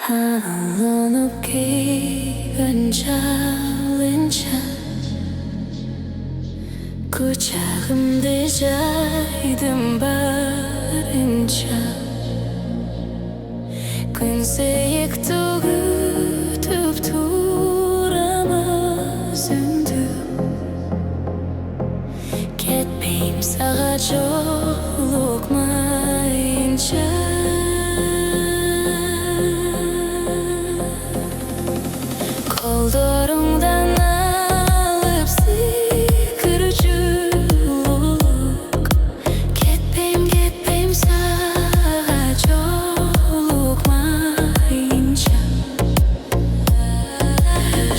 Alınıp giygen çalınca kucağımda caydım barınca Günseyik tüp turamaz ündüm Ketmeyim sağa jolukmayınca Kollarımdan alıp sıkırıcılık Ketmeyim sağa jolukmayınca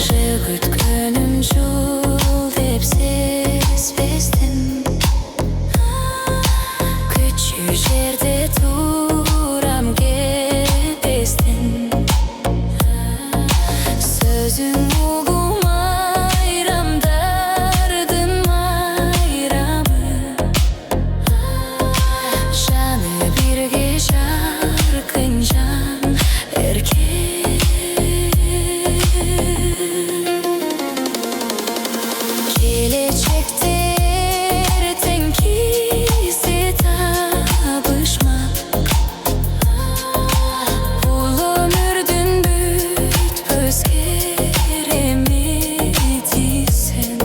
Жігіт күнім жол деп сезбестін Күтші жерде турам кетпестін Сөзің ұғым айрамдардың майрамы Жаны бірге жарқын жан еркек Gelecekte erten kisi tabışmak Bul ömürdün büyüt özgeremediysen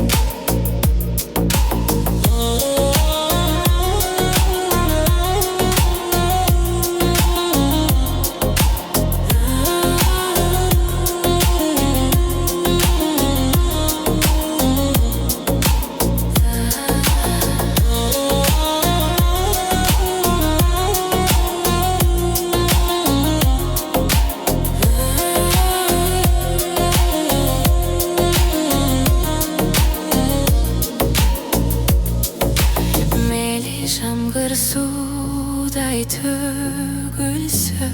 Жамғыр судай төгілсі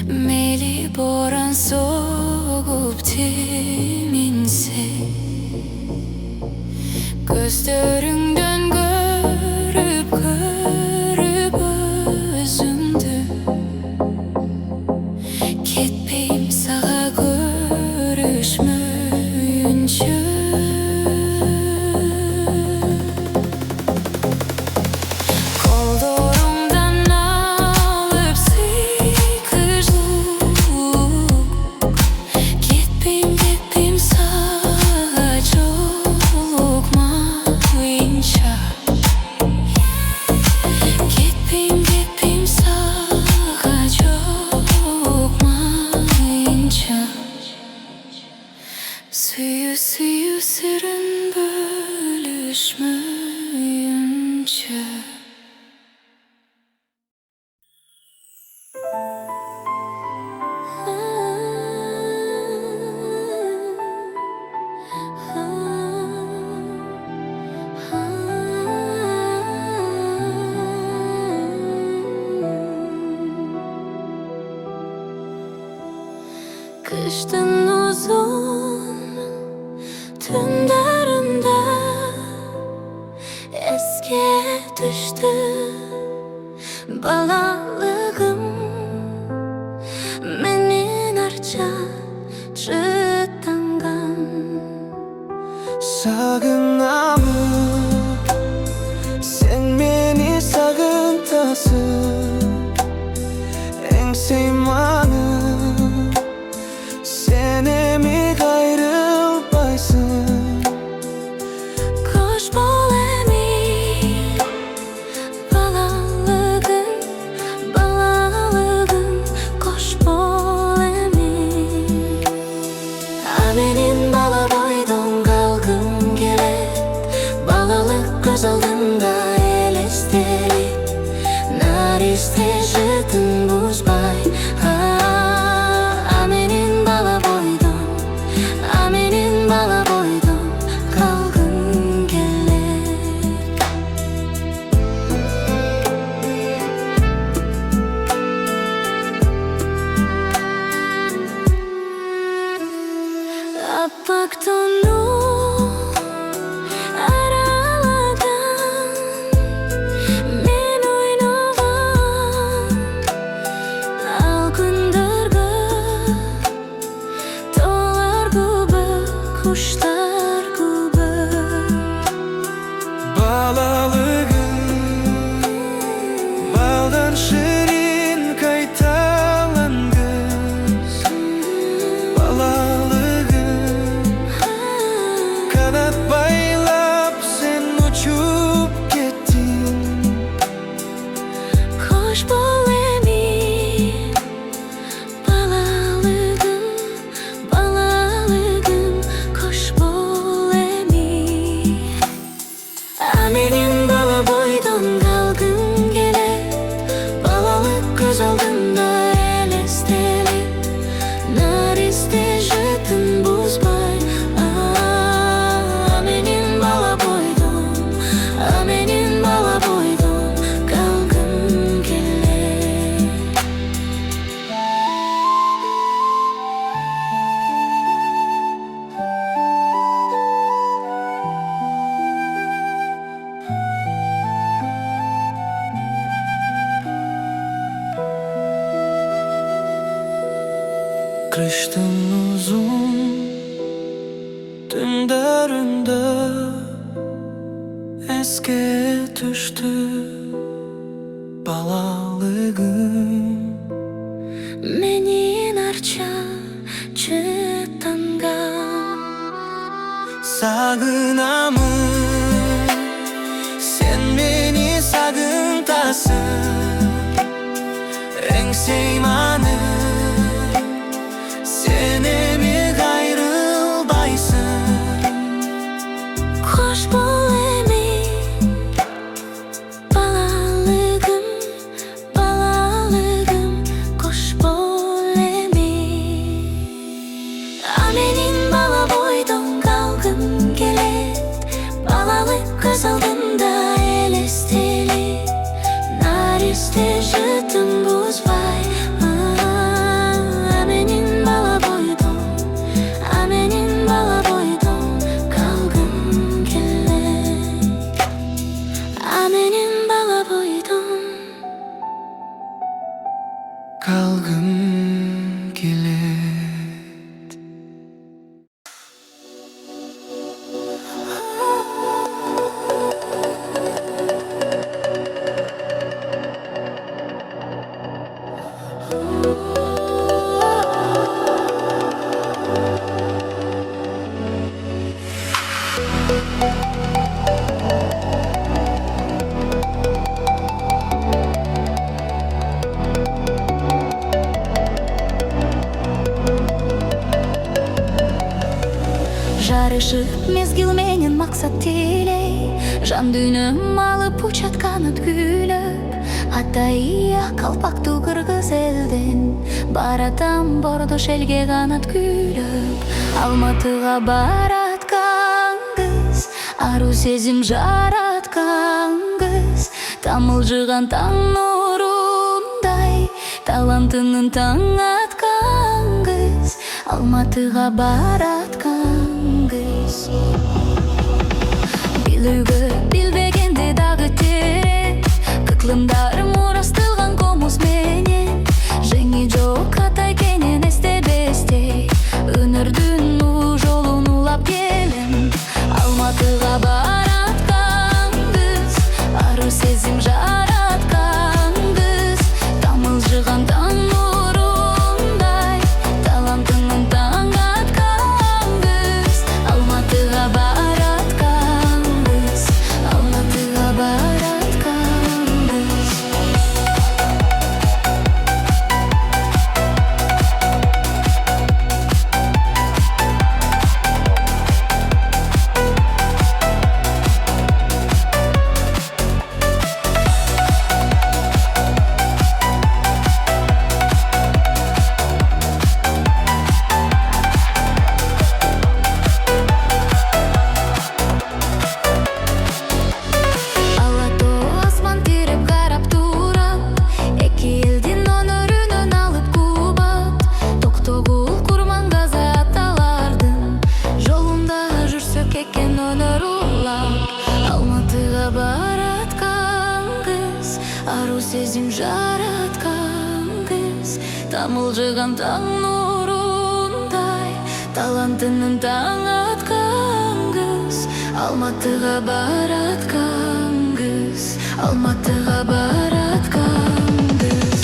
Мейлі боран соғып теменсе Көздеріңден көріп өзімді Кетпейім саға көрішмейінше Suyu sırın bölüşmeyince Kıştın uzun tünlerinde eskiye düştü balalığım Menin arça çıtangan Sağınamın sen beni sağıntasın En sevmanım sen emik ayrılmaysın Koş bol emin balalığın Koş bol emin Amenin bala boydon kalgım gelet Balalık göz aldığında elestelik Nariste jıtın buzbay Kıştın uzun tünlerinde eske düştü balalığım. Менин арча чытанган Sağınamın, sen beni sağıntasın. En seymanım, sen emi gayrılbaysın. Koş bol emin balalığım, balalığım, koş bol emin. Menin bala boydon kalgım gelet, balalık göz aldımda elesteli. Nariste jıtım buzbay, menin bala boydon, menin bala boydon kalgım gelet. Menin bala boydon Kalgım gelet. Жарышып мезгил менен максат телей, жан дүйнөм алып учат канат күйлөп. Атайя калпактуу кыргыз элден баратам бордош элге канат күйлөп. Алматыга бараткан кыз, ару сезим жараткан кыз, тамылжыган таң нурундай талантынын таң аткан кыз, Алматыга бараткан кыз. Билүүгө билбегенде дагы терең, кыклымдарым урастылган комуз менен. Жеңи жок атай кенен эстебестей, өнөрдүн жолун улап келем. Алматыга бараткан кыз, ару сезим жараткан кыз, тамылжыган таң нурундай талантынын таң аткан кыз, Алматыга бараткан кыз, Алматыга бараткан кыз. Алатоо асман тирип карап турат, эки элдин өнөрүнөн алып кубат. Токтогул курман газы аталардын жолунда жүрсөк экен өнөр улап. Алматыга бараткан кыз, ару сезим жараткан кыз, тамылжыган таң нурундай талантынын таң аткан кыз, Алматыга бараткан кыз, Алматыга бараткан кыз.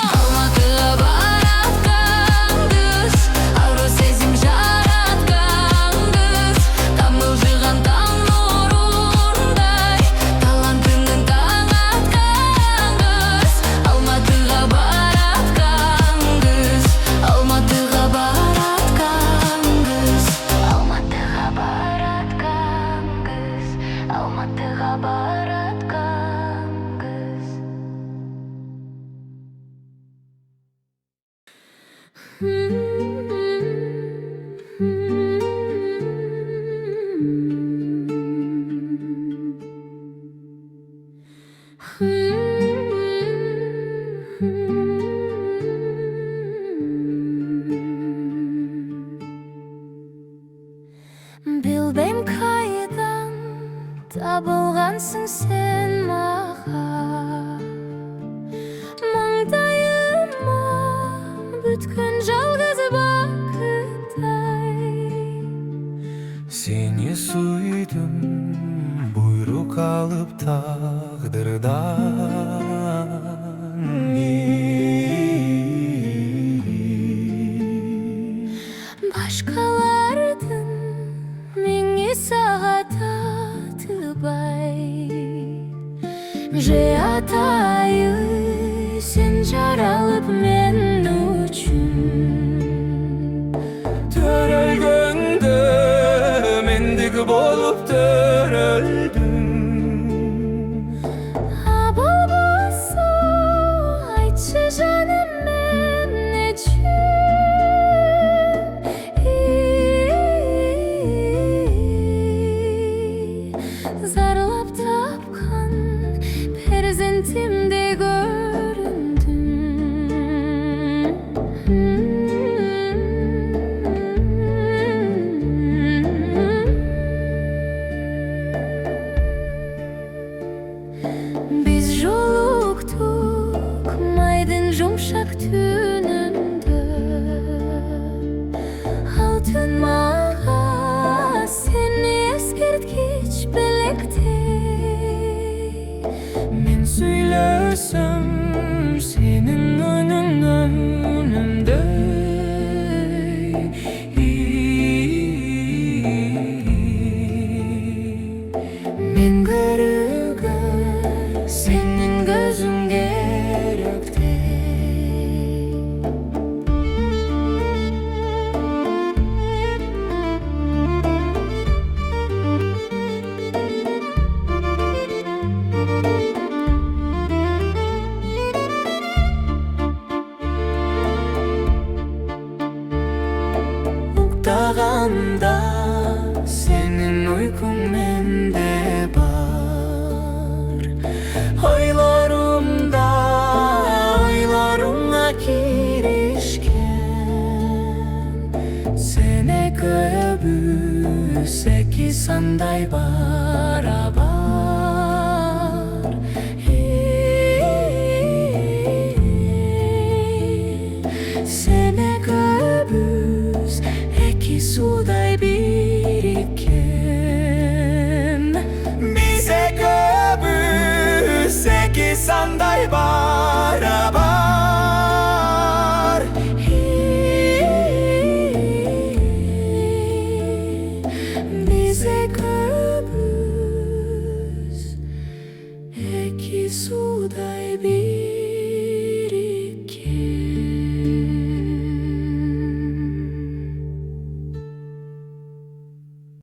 Алматыга бараткан кыз, ару сезим жараткан кыз, тамылжыган таң нурундай талантынын таң аткан кыз, Алматыга бараткан кыз, Алматыга бараткан кыз, Алматыга бараткан кыз, Алматыга бараткан кыз. Билбейм кайдан табылгансың сен мага, маңдайым атайы, сен жаралып мен үшін. Төрөлгөндө мендик болуп төрөлдүм. А болбосо айтчы жаным мен үчүн. Зарлап тапкан перзентимдей görүндүм. Биз жолуктук майдын жумшак түнүндө. Ал түн мага сени эскерткич белектей. Мен сүйлөсөм сенин үнүңөн мен көрүүгө сенин көзүң керектей. Уктаганда сенин уйкуң менде бар. Ойларымга киришкен. Сен экөөбүз эки сандай барабар. Сен экөөбүз эки суудай бириккен. Биз экөөбүз эки сандай барабар.